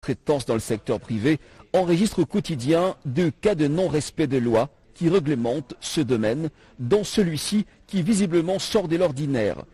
traitance dans le secteur privé enregistre au quotidien 2 cas de non-respect de loi qui réglementent ce domaine, dont celui-ci qui visiblement sort de l'ordinaire.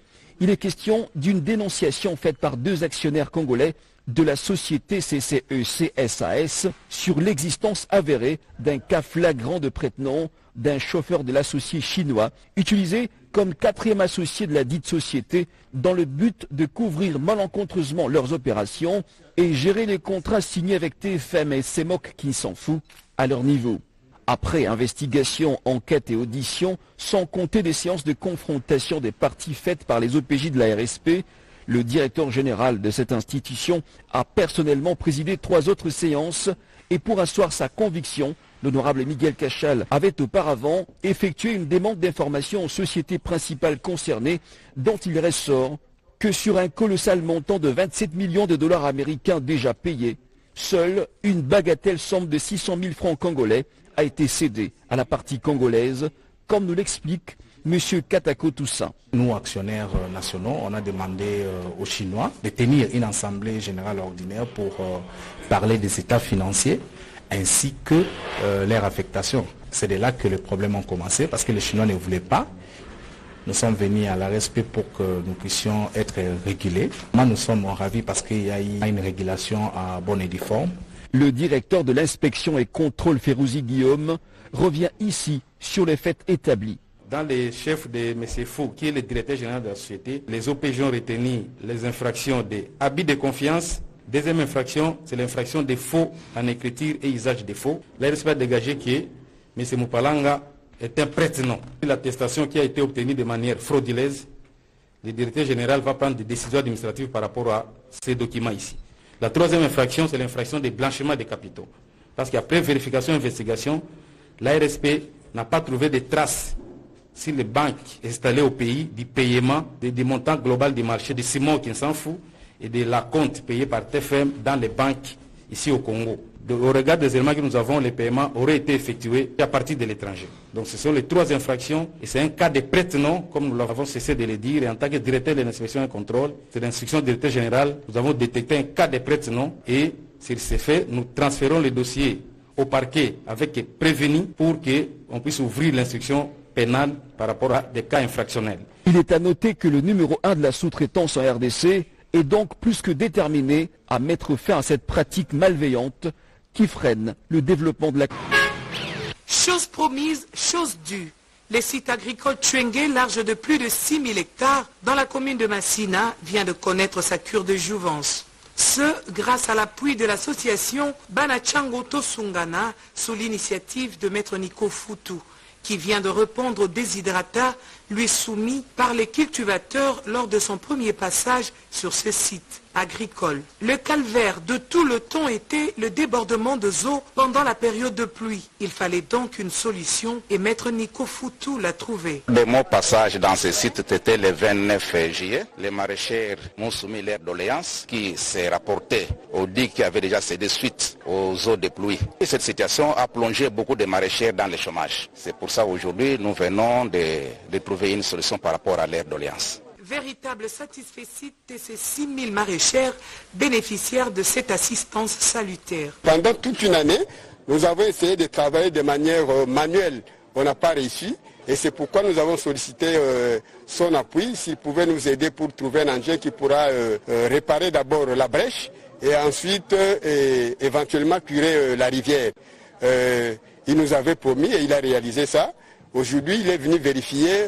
Il est question d'une dénonciation faite par 2 actionnaires congolais de la société CCE-CSAS sur l'existence avérée d'un cas flagrant de prête-nom d'un chauffeur de l'associé chinois utilisé comme 4e associé de la dite société dans le but de couvrir malencontreusement leurs opérations et gérer les contrats signés avec TFM et CMOC qui s'en fout à leur niveau. Après investigation, enquête et audition, sans compter des séances de confrontation des parties faites par les OPJ de la RSP, le directeur général de cette institution a personnellement présidé 3 autres séances et pour asseoir sa conviction, l'honorable Miguel Cachal avait auparavant effectué une demande d'information aux sociétés principales concernées dont il ressort que sur un colossal montant de 27 millions de dollars américains déjà payés, seule une bagatelle somme de 600 000 francs congolais a été cédée à la partie congolaise, comme nous l'explique M. Katako Toussaint. Nous, actionnaires nationaux, on a demandé aux Chinois de tenir une assemblée générale ordinaire pour parler des états financiers ainsi que leur affectation. C'est de là que les problèmes ont commencé parce que les Chinois ne voulaient pas. Nous sommes venus à la RSP pour que nous puissions être régulés. Moi, nous sommes ravis parce qu'il y a eu une régulation à bonne et due forme. Le directeur de l'inspection et contrôle Férouzi Guillaume revient ici sur les faits établis. Dans les chefs de M. Fou, qui est le directeur général de la société, les OPJ ont retenu les infractions des abus de confiance. Deuxième infraction, c'est l'infraction des faux en écriture et usage des faux. La RSP a dégagé que M. Mupalanga est un prête-nom. L'attestation qui a été obtenue de manière frauduleuse, le directeur général va prendre des décisions administratives par rapport à ces documents ici. La troisième infraction, c'est l'infraction de blanchiment des capitaux. Parce qu'après vérification et investigation, l'ARSP n'a pas trouvé de traces sur les banques installées au pays du paiement des montants global du marché de Simon qui s'en fout et de la compte payée par TFM dans les banques ici au Congo. Au regard des éléments que nous avons, les paiements auraient été effectués à partir de l'étranger. Donc ce sont les 3 infractions et c'est un cas de prête-nom, comme nous l'avons cessé de le dire. Et en tant que directeur de l'inspection et contrôle, c'est l'instruction du directeur général, nous avons détecté un cas de prête-nom et sur ces faits, nous transférons le dossier au parquet avec prévenu pour qu'on puisse ouvrir l'instruction pénale par rapport à des cas infractionnels. Il est à noter que le numéro 1 de la sous-traitance en RDC est donc plus que déterminé à mettre fin à cette pratique malveillante qui freine le développement de la... Chose promise, chose due. Le site agricole Tchwengue, large de plus de 6 000 hectares, dans la commune de Massina, vient de connaître sa cure de jouvence. Ce, grâce à l'appui de l'association Banachango Tosungana, sous l'initiative de Maître Nico Foutou, qui vient de répondre au déshydratat lui soumis par les cultivateurs lors de son premier passage sur ce site agricole. Le calvaire de tout le temps était le débordement de eaux pendant la période de pluie. Il fallait donc une solution et Maître Nico Foutou l'a trouvé. Mon passage dans ce site était le 29 juillet. Les maraîchers m'ont soumis leur doléance qui s'est rapportée au DIC qui avait déjà cédé suite aux eaux de pluie. Et cette situation a plongé beaucoup de maraîchers dans le chômage. C'est pour ça aujourd'hui nous venons de trouver une solution par rapport à leur doléance. Véritable satisfecit de ces 6 000 maraîchères bénéficiaires de cette assistance salutaire. Pendant toute une année, nous avons essayé de travailler de manière manuelle. On n'a pas réussi et c'est pourquoi nous avons sollicité son appui, s'il pouvait nous aider pour trouver un engin qui pourra réparer d'abord la brèche et ensuite éventuellement curer la rivière. Il nous avait promis et il a réalisé ça. Aujourd'hui, il est venu vérifier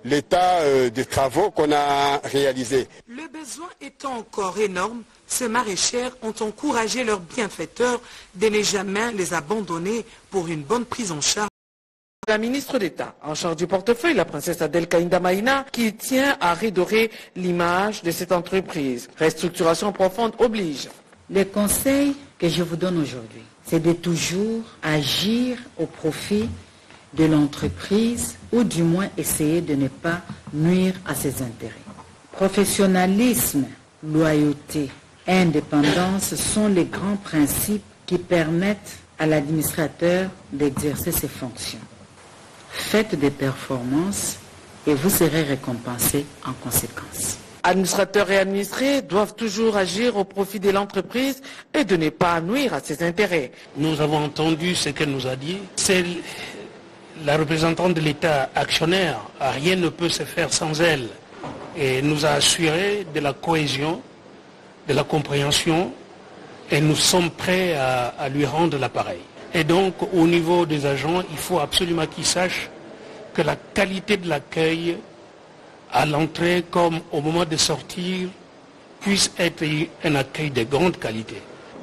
l'état des travaux qu'on a réalisés. Le besoin étant encore énorme, ces maraîchères ont encouragé leurs bienfaiteurs de ne jamais les abandonner pour une bonne prise en charge. La ministre d'État en charge du portefeuille, la princesse Adel Kainda Maïna, qui tient à redorer l'image de cette entreprise. Restructuration profonde oblige. Le conseil que je vous donne aujourd'hui, c'est de toujours agir au profit de l'entreprise ou du moins essayer de ne pas nuire à ses intérêts. Professionnalisme, loyauté, indépendance sont les grands principes qui permettent à l'administrateur d'exercer ses fonctions. Faites des performances et vous serez récompensé en conséquence. Administrateurs et administrés doivent toujours agir au profit de l'entreprise et de ne pas nuire à ses intérêts. Nous avons entendu ce qu'elle nous a dit. C'est la représentante de l'État actionnaire. Rien ne peut se faire sans elle. Et nous a assuré de la cohésion, de la compréhension, et nous sommes prêts à lui rendre l'appareil. Et donc, au niveau des agents, il faut absolument qu'ils sachent que la qualité de l'accueil à l'entrée comme au moment de sortir puisse être un accueil de grande qualité.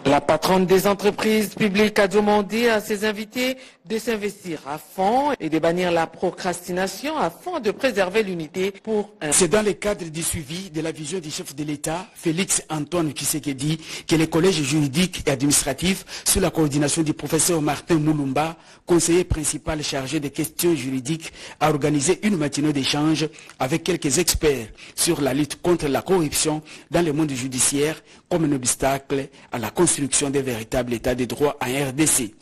La patronne des entreprises publiques a demandé à ses invités de s'investir à fond et de bannir la procrastination afin de préserver l'unité pour un... C'est dans le cadre du suivi de la vision du chef de l'État, Félix Antoine Tshisekedi, que le collège juridique et administratif, sous la coordination du professeur Martin Moulumba, conseiller principal chargé des questions juridiques, a organisé une matinée d'échange avec quelques experts sur la lutte contre la corruption dans le monde judiciaire comme un obstacle à la construction d'un véritable état de droit en RDC.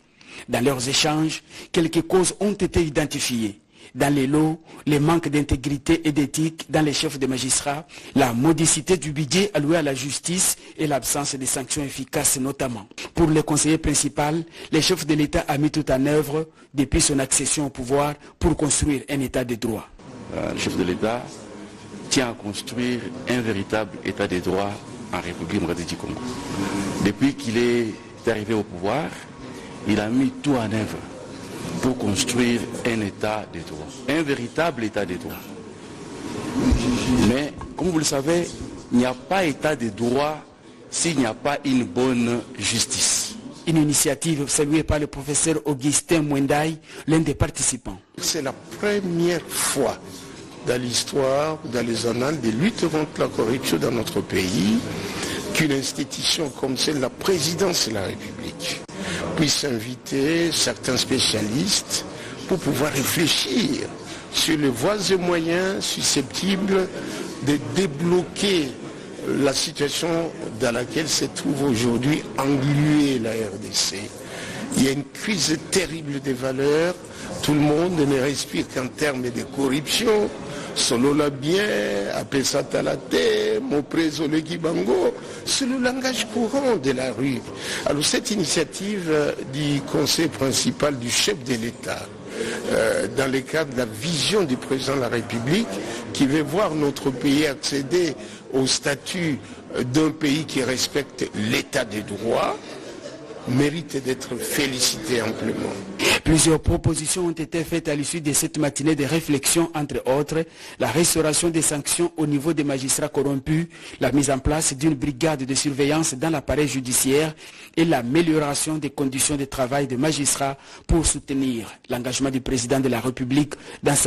Dans leurs échanges, quelques causes ont été identifiées. Dans les lots, les manques d'intégrité et d'éthique dans les chefs de magistrats, la modicité du budget alloué à la justice et l'absence de sanctions efficaces notamment. Pour le conseiller principal, le chef de l'État a mis tout en œuvre depuis son accession au pouvoir pour construire un état de droit. Le chef de l'État tient à construire un véritable état de droit en République démocratique du Congo. Depuis qu'il est arrivé au pouvoir, il a mis tout en œuvre pour construire un état de droit, un véritable état de droit. Mais, comme vous le savez, il n'y a pas état de droit s'il n'y a pas une bonne justice. Une initiative saluée par le professeur Augustin Mwendaï, l'un des participants. C'est la première fois dans l'histoire, dans les annales de lutte contre la corruption dans notre pays, qu'une institution comme celle, la présidence de la République, puisse inviter certains spécialistes pour pouvoir réfléchir sur les voies et moyens susceptibles de débloquer la situation dans laquelle se trouve aujourd'hui engluée la RDC. Il y a une crise terrible des valeurs, tout le monde ne respire qu'en termes de corruption. Solo la bien, appelle ça Talate, Moprezo le Gibango, c'est le langage courant de la rue. Alors cette initiative du conseil principal du chef de l'État, dans le cadre de la vision du président de la République, qui veut voir notre pays accéder au statut d'un pays qui respecte l'état de droit, mérite d'être félicité amplement. Plusieurs propositions ont été faites à l'issue de cette matinée de réflexion, entre autres, la restauration des sanctions au niveau des magistrats corrompus, la mise en place d'une brigade de surveillance dans l'appareil judiciaire et l'amélioration des conditions de travail des magistrats pour soutenir l'engagement du président de la République dans sa